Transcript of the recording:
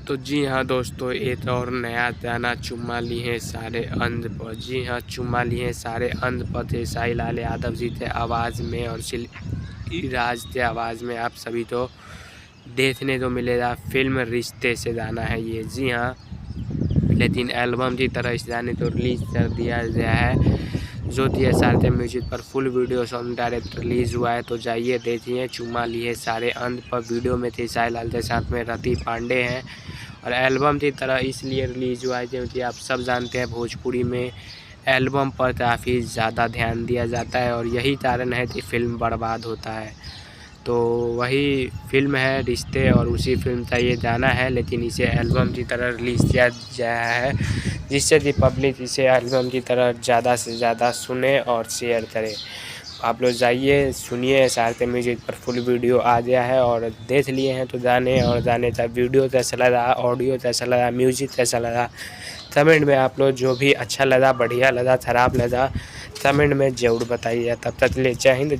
तो जी हाँ दोस्तों, एक और नया गाना चुम्मा लिए सारे अंध पर। जी हाँ, चुम्मा लिए सारे अंध पर थे साई लाल यादव जी थे आवाज़ में और राज थे आवाज़ में। आप सभी तो देखने को मिलेगा फिल्म रिश्ते से गाना है ये। जी हाँ, लेकिन एल्बम की तरह इस गाने को रिलीज़ कर दिया गया है जो कि सारे म्यूजिक पर full video song direct release हुआ है। तो जाइए देखिए। चुम्मा लिए सारे अंध पर वीडियो में थे साई लाल के साथ में रति पांडे हैं और एल्बम की तरह इसलिए रिलीज़ हुआ है क्योंकि आप सब जानते हैं भोजपुरी में एल्बम पर काफ़ी ज़्यादा ध्यान दिया जाता है और यही कारण है कि फ़िल्म बर्बाद होता है। तो वही फिल्म है रिश्ते और उसी फिल्म का ये गाना है, लेकिन इसे एल्बम की तरह रिलीज़ किया गया है जिससे कि पब्लिक इसे एल्बम की तरह ज़्यादा से ज़्यादा सुने और शेयर करे। आप लोग जाइए सुनिए, सारे म्यूजिक पर फुल वीडियो आ गया है और देख लिए हैं तो जाने और जाने का वीडियो कैसा लगा, ऑडियो कैसा लगा, म्यूजिक कैसा लगा, कमेंट में आप लोग जो भी अच्छा लगा, बढ़िया लगा, ख़राब लगा, कमेंट में ज़रूर बताइए। तब तक ले जय हिंद।